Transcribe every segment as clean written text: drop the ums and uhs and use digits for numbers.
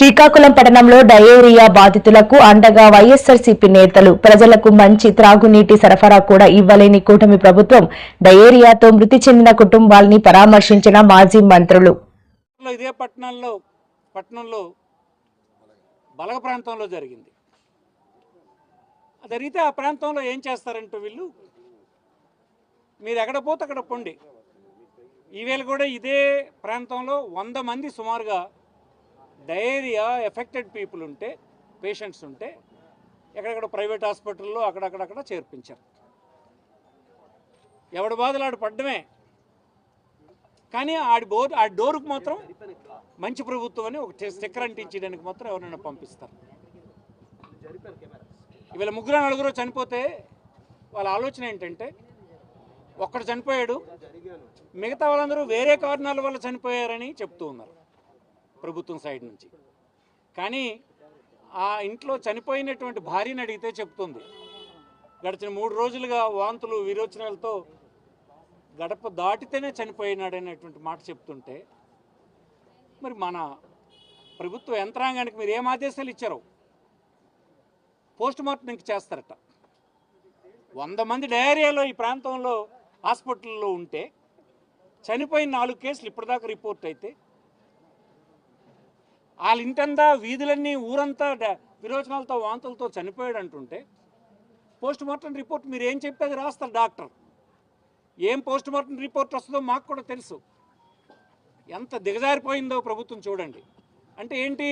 శ్రీకాకుళం పట్టణంలో డయేరియా బాధితులకు అండగా వైఎస్సార్సీపీ నేతలు ప్రజలకు మంచి త్రాగునీటి సరఫరా కూడా ఇవ్వలేని కూటమి ప్రభుత్వం డయేరియాతో మృతి చెందిన కుటుంబాల్ని పరామర్శించిన మాజీ మంత్రులు. ఇదే పట్టణంలో బలగ ప్రాంతంలో జరిగింది. జరిగితే ఆ ప్రాంతంలో ఏం చేస్తారంటే వీళ్ళు మీరు ఎక్కడ పోతే అక్కడ పొండి. ఈవేళ కూడా ఇదే ప్రాంతంలో 100 మంది సుమారుగా డయేరియా ఎఫెక్టెడ్ పీపుల్ ఉంటే, పేషెంట్స్ ఉంటే ఎక్కడెక్కడ ప్రైవేట్ హాస్పిటల్లో అక్కడక్కడ చేర్పించారు. ఎవడి బాధలు ఆడు పడ్డమే. కానీ ఆడి డోరుకు మాత్రం మంచి ప్రభుత్వం అని ఒక స్టిక్కర్ అంటించడానికి మాత్రం ఎవరైనా పంపిస్తారు. ఇవాళ 3-4 చనిపోతే వాళ్ళ ఆలోచన ఏంటంటే ఒక్కడు చనిపోయాడు, మిగతా వాళ్ళందరూ వేరే కారణాల వల్ల చనిపోయారని చెప్తూ ఉన్నారు ప్రభుత్వం సైడ్ నుంచి. కానీ ఆ ఇంట్లో చనిపోయినటువంటి భార్యని అడిగితే చెప్తుంది గడిచిన 3 రోజులుగా వాంతులు విరోచనాలతో గడప దాటితేనే చనిపోయినాడనేటువంటి మాట చెప్తుంటే మరి మన ప్రభుత్వ యంత్రాంగానికి మీరు ఏం ఆదేశాలు ఇచ్చారో పోస్ట్ మార్టంకి చేస్తారట. 100 మంది డయేరియాలో ఈ ప్రాంతంలో హాస్పిటల్లో ఉంటే చనిపోయిన 4 కేసులు ఇప్పటిదాకా రిపోర్ట్ అయితే వాళ్ళ ఇంటంతా వీధులన్నీ ఊరంతా విరోచనాలతో వాంతులతో చనిపోయాడు అంటుంటే పోస్ట్ మార్టం రిపోర్ట్ మీరు ఏం చెప్తే అది రాస్తారు డాక్టర్. ఏం పోస్ట్ మార్టం రిపోర్ట్ వస్తుందో మాకు కూడా తెలుసు. ఎంత దిగజారిపోయిందో ప్రభుత్వం చూడండి. అంటే ఏంటి,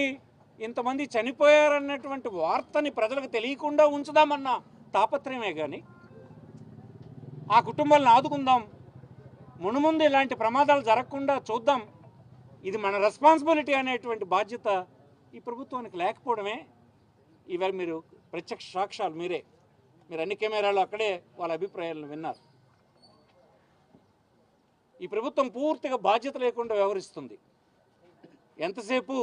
ఇంతమంది చనిపోయారన్నటువంటి వార్తని ప్రజలకు తెలియకుండా ఉంచుదామన్న తాపత్రయమే కానీ ఆ కుటుంబాలను ఆదుకుందాం, మునుముందు ఇలాంటి ప్రమాదాలు జరగకుండా చూద్దాం, ఇది మన రెస్పాన్సిబిలిటీ అనేటువంటి బాధ్యత ఈ ప్రభుత్వానికి లేకపోవడమే. ఇవాళ మీరు ప్రత్యక్ష సాక్ష్యాలు మీరు అన్ని కెమెరాలు అక్కడే వాళ్ళ అభిప్రాయాలను విన్నారు. ఈ ప్రభుత్వం పూర్తిగా బాధ్యత లేకుండా వ్యవహరిస్తుంది. ఎంతసేపు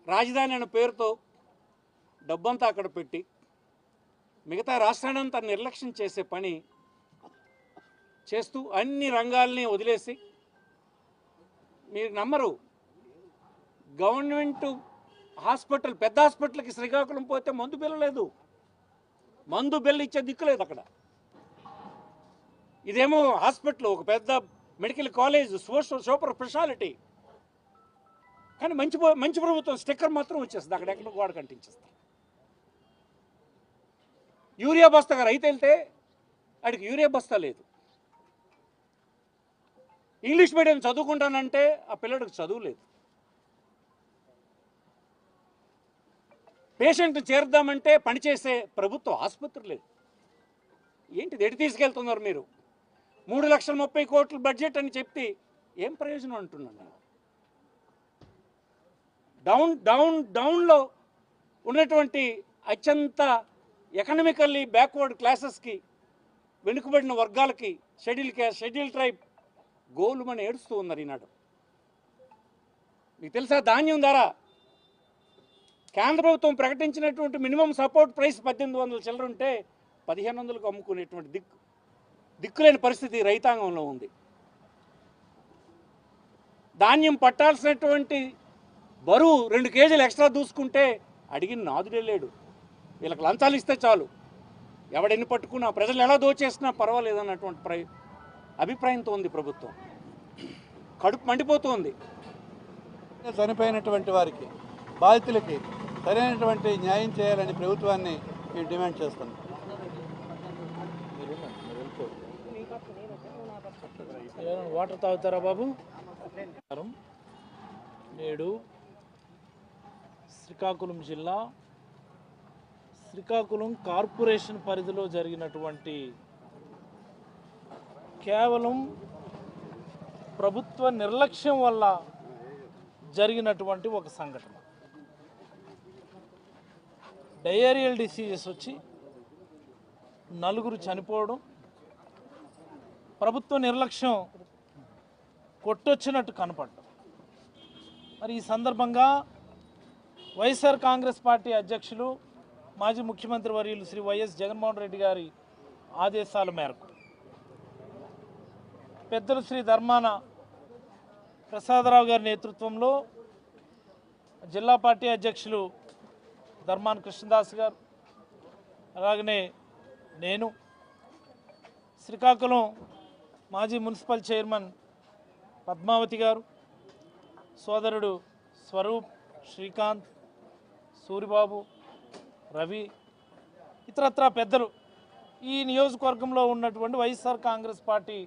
రాజధాని అనే పేరుతో డబ్బంతా అక్కడ పెట్టి మిగతా రాష్ట్రాన్నంతా నిర్లక్ష్యం చేసే పని చేస్తూ అన్ని రంగాల్ని వదిలేసి, మీరు నమ్మరు, గవర్నమెంట్ హాస్పిటల్ పెద్ద హాస్పిటల్కి శ్రీకాకుళం పోతే మందు బిల్ల లేదు, మందు బిల్ల ఇచ్చే దిక్కు లేదు అక్కడ. ఇదేమో హాస్పిటల్, ఒక పెద్ద మెడికల్ కాలేజ్, సూపర్ స్పెషాలిటీ, కానీ మంచి ప్రభుత్వం స్టిక్కర్ మాత్రం వచ్చేస్తుంది, అక్కడెక్కడ గోడ కంటించేస్తారు. యూరియా బస్తా రైతు వెళ్తే వాడికి యూరియా బస్తా లేదు. ఇంగ్లీష్ మీడియం చదువుకుంటానంటే ఆ పిల్లడికి చదువు లేదు. పేషెంట్ని చేరుద్దామంటే పనిచేసే ప్రభుత్వ ఆసుపత్రి లేదు. ఏంటిది, ఎటు తీసుకెళ్తున్నారు మీరు? 3,30,000 కోట్ల బడ్జెట్ అని చెప్పి ఏం ప్రయోజనం అంటున్నాను. డౌన్లో ఉన్నటువంటి అత్యంత ఎకనామికల్లీ బ్యాక్వర్డ్ క్లాసెస్కి, వెనుకబడిన వర్గాలకి, షెడ్యూల్ ట్రైబ్ గోలుమని ఏడుస్తూ ఉన్నారు ఈనాడు. మీకు తెలుసా, ధాన్యం ధర కేంద్ర ప్రభుత్వం ప్రకటించినటువంటి మినిమం సపోర్ట్ ప్రైస్ 1,800 చిల్లర ఉంటే 1,500కు అమ్ముకునేటువంటి దిక్కులేని పరిస్థితి రైతాంగంలో ఉంది. ధాన్యం పట్టాల్సినటువంటి బరువు 2 కేజీలు ఎక్స్ట్రా దూసుకుంటే అడిగిన నాదుడే లేడు. వీళ్ళకి లంచాలు ఇస్తే చాలు, ఎవడెన్ని పట్టుకున్నా, ప్రజలు ఎలా దోచేసినా పర్వాలేదు అన్నటువంటి అభిప్రాయంతో ఉంది ప్రభుత్వం. కడుపు మండిపోతుంది. చనిపోయినటువంటి వారికి, బాధితులకి సరైనటువంటి న్యాయం చేయాలని ప్రభుత్వాన్ని మేము డిమాండ్ చేస్తున్నాం. వాటర్ తాగుతారా బాబు? నేడు శ్రీకాకుళం జిల్లా శ్రీకాకుళం కార్పొరేషన్ పరిధిలో జరిగినటువంటి కేవలం ప్రభుత్వ నిర్లక్ష్యం వల్ల జరిగినటువంటి ఒక సంఘటన. డయేరియల్ డిసీజెస్ వచ్చి 4 చనిపోవడం, ప్రభుత్వ నిర్లక్ష్యం కొట్టొచ్చినట్టు కనపడ్డం. మరి ఈ సందర్భంగా వైఎస్ఆర్ కాంగ్రెస్ పార్టీ అధ్యక్షులు మాజీ ముఖ్యమంత్రి వర్యులు శ్రీ వైఎస్ జగన్మోహన్ రెడ్డి గారి ఆదేశాల మేరకు పెద్దలు శ్రీ ధర్మాన ప్రసాదరావు గారి నేతృత్వంలో జిల్లా పార్టీ అధ్యక్షులు ధర్మాన కృష్ణదాస్ గారు, అలాగనే నేను, శ్రీకాకుళం మాజీ మున్సిపల్ చైర్మన్ పద్మావతి గారు, సోదరుడు స్వరూప్, శ్రీకాంత్, సూరిబాబు, రవి, ఇతరత్రా పెద్దలు, ఈ నియోజకవర్గంలో ఉన్నటువంటి వైఎస్ఆర్ కాంగ్రెస్ పార్టీ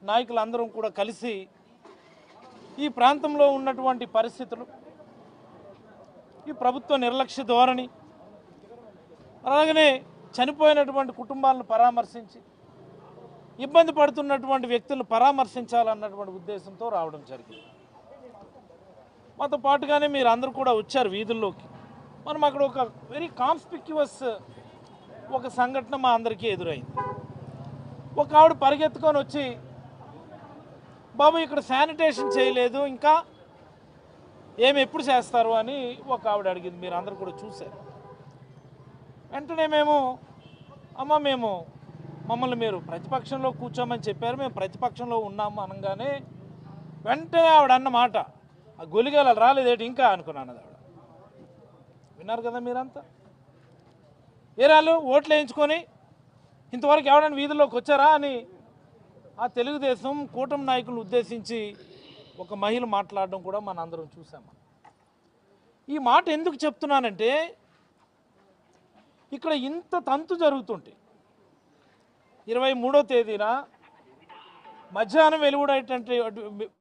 నాయకులందరం కూడా కలిసి ఈ ప్రాంతంలో ఉన్నటువంటి పరిస్థితులు, ఈ ప్రభుత్వ నిర్లక్ష్య ధోరణి, అలాగనే చనిపోయినటువంటి కుటుంబాలను పరామర్శించి ఇబ్బంది పడుతున్నటువంటి వ్యక్తులను పరామర్శించాలన్నటువంటి ఉద్దేశంతో రావడం జరిగింది. మాతో పాటుగానే మీరు అందరూ కూడా వచ్చారు వీధుల్లోకి. మనం అక్కడ ఒక వెరీ కాన్స్పిక్యువస్ ఒక సంఘటన మా అందరికీ ఎదురైంది. ఒక ఆవిడ పరిగెత్తుకొని వచ్చి, బాబు ఇక్కడ శానిటేషన్ చేయలేదు, ఇంకా ఎప్పుడు చేస్తారు అని ఒక ఆవిడ అడిగింది. మీరు అందరూ కూడా చూశారు. వెంటనే మేము మమ్మల్ని మీరు ప్రతిపక్షంలో కూర్చోమని చెప్పారు, మేము ప్రతిపక్షంలో ఉన్నాము అనగానే వెంటనే ఆవిడ అన్న మాట, ఆ గొలిగేలా రాలేదేటి ఇంకా అనుకున్నాను. అది ఆవిడ విన్నారు కదా మీరంతా. ఏరాలు ఓట్లు వేయించుకొని ఇంతవరకు ఎవరైనా వీధుల్లోకి వచ్చారా అని ఆ తెలుగుదేశం కూటమి నాయకులను ఉద్దేశించి ఒక మహిళ మాట్లాడడం కూడా మన అందరం చూసాము. ఈ మాట ఎందుకు చెప్తున్నానంటే, ఇక్కడ ఇంత తంతు జరుగుతుంటే 23వ తేదీన మధ్యాహ్నం వెలువడేటువంటి